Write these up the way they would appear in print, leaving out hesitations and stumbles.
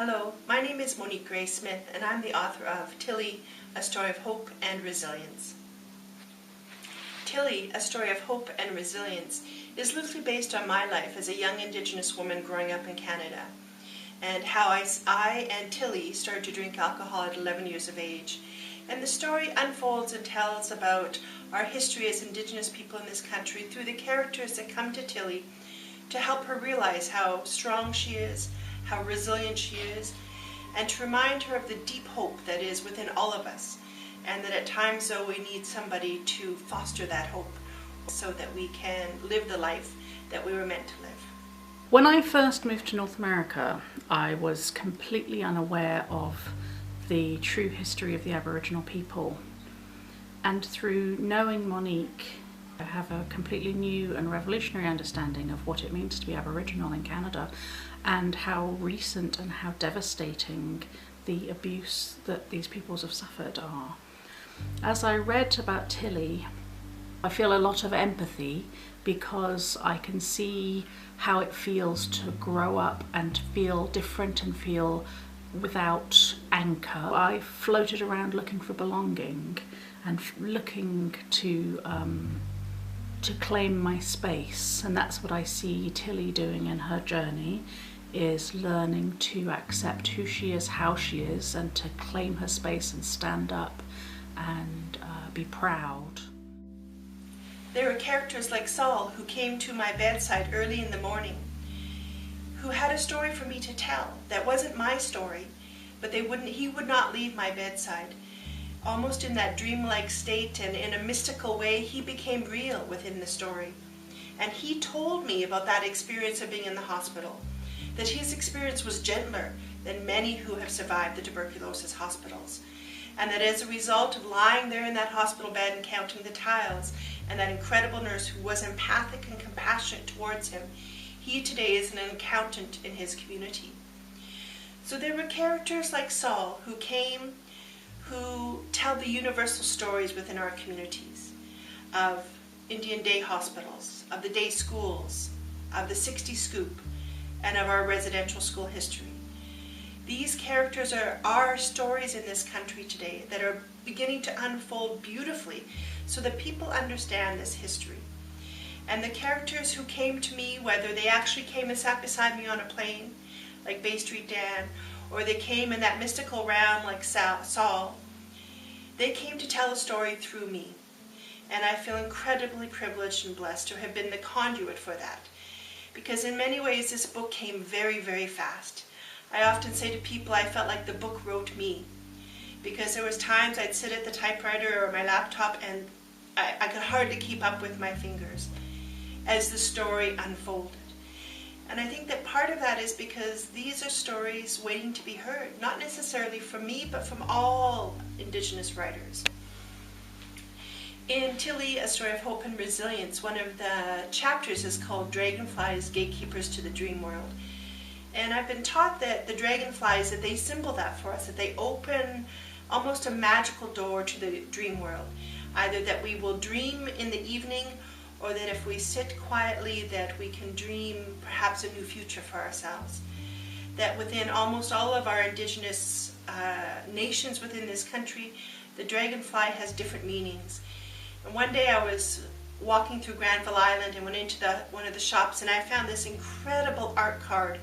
Hello, my name is Monique Gray Smith and I'm the author of Tilly, A Story of Hope and Resilience. Tilly, A Story of Hope and Resilience is loosely based on my life as a young Indigenous woman growing up in Canada and how I and Tilly started to drink alcohol at 11 years of age. And the story unfolds and tells about our history as Indigenous people in this country through the characters that come to Tilly to help her realize how strong she is, how resilient she is, and to remind her of the deep hope that is within all of us, and that at times though we need somebody to foster that hope so that we can live the life that we were meant to live. When I first moved to North America, I was completely unaware of the true history of the Aboriginal people, and through knowing Monique, I have a completely new and revolutionary understanding of what it means to be Aboriginal in Canada and how recent and how devastating the abuse that these peoples have suffered are. As I read about Tilly, I feel a lot of empathy because I can see how it feels to grow up and feel different and feel without anchor. I floated around looking for belonging and looking to claim my space, and that's what I see Tilly doing in her journey, is learning to accept who she is, how she is, and to claim her space and stand up and be proud. There were characters like Saul who came to my bedside early in the morning, who had a story for me to tell that wasn't my story, but he would not leave my bedside. Almost in that dreamlike state and in a mystical way, he became real within the story. And he told me about that experience of being in the hospital, that his experience was gentler than many who have survived the tuberculosis hospitals. And that as a result of lying there in that hospital bed and counting the tiles, and that incredible nurse who was empathic and compassionate towards him, he today is an accountant in his community. So there were characters like Saul who came, who tell the universal stories within our communities of Indian day hospitals, of the day schools, of the 60 Scoop, and of our residential school history. These characters are our stories in this country today that are beginning to unfold beautifully so that people understand this history. And the characters who came to me, whether they actually came and sat beside me on a plane, like Bay Street Dan, or they came in that mystical realm like Saul, they came to tell a story through me. And I feel incredibly privileged and blessed to have been the conduit for that. Because in many ways this book came very, very fast. I often say to people I felt like the book wrote me. Because there was times I'd sit at the typewriter or my laptop and I could hardly keep up with my fingers as the story unfolded. And I think that part of that is because these are stories waiting to be heard, not necessarily from me, but from all Indigenous writers. In Tilly, A Story of Hope and Resilience, one of the chapters is called Dragonflies, Gatekeepers to the Dream World. And I've been taught that the dragonflies, that they symbol that for us, that they open almost a magical door to the dream world. Either that we will dream in the evening, or that if we sit quietly that we can dream perhaps a new future for ourselves. That within almost all of our Indigenous nations within this country, the dragonfly has different meanings. And one day I was walking through Granville Island and went into one of the shops, and I found this incredible art card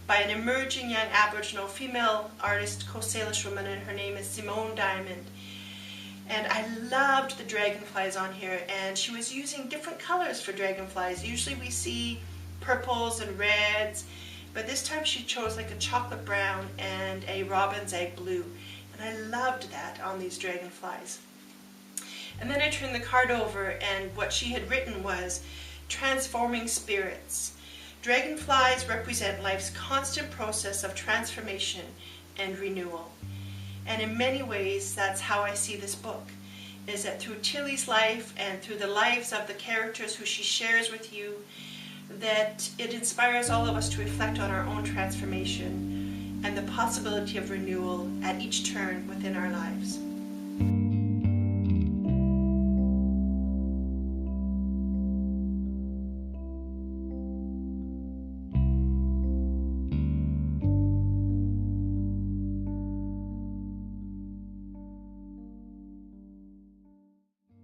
by an emerging young Aboriginal female artist, Coast Salish woman, and her name is Simone Diamond. And I loved the dragonflies on here, and she was using different colors for dragonflies. Usually we see purples and reds, but this time she chose like a chocolate brown and a robin's egg blue. And I loved that on these dragonflies. And then I turned the card over, and what she had written was, Transforming Spirits. Dragonflies represent life's constant process of transformation and renewal. And in many ways, that's how I see this book, is that through Tilly's life and through the lives of the characters who she shares with you, that it inspires all of us to reflect on our own transformation and the possibility of renewal at each turn within our lives.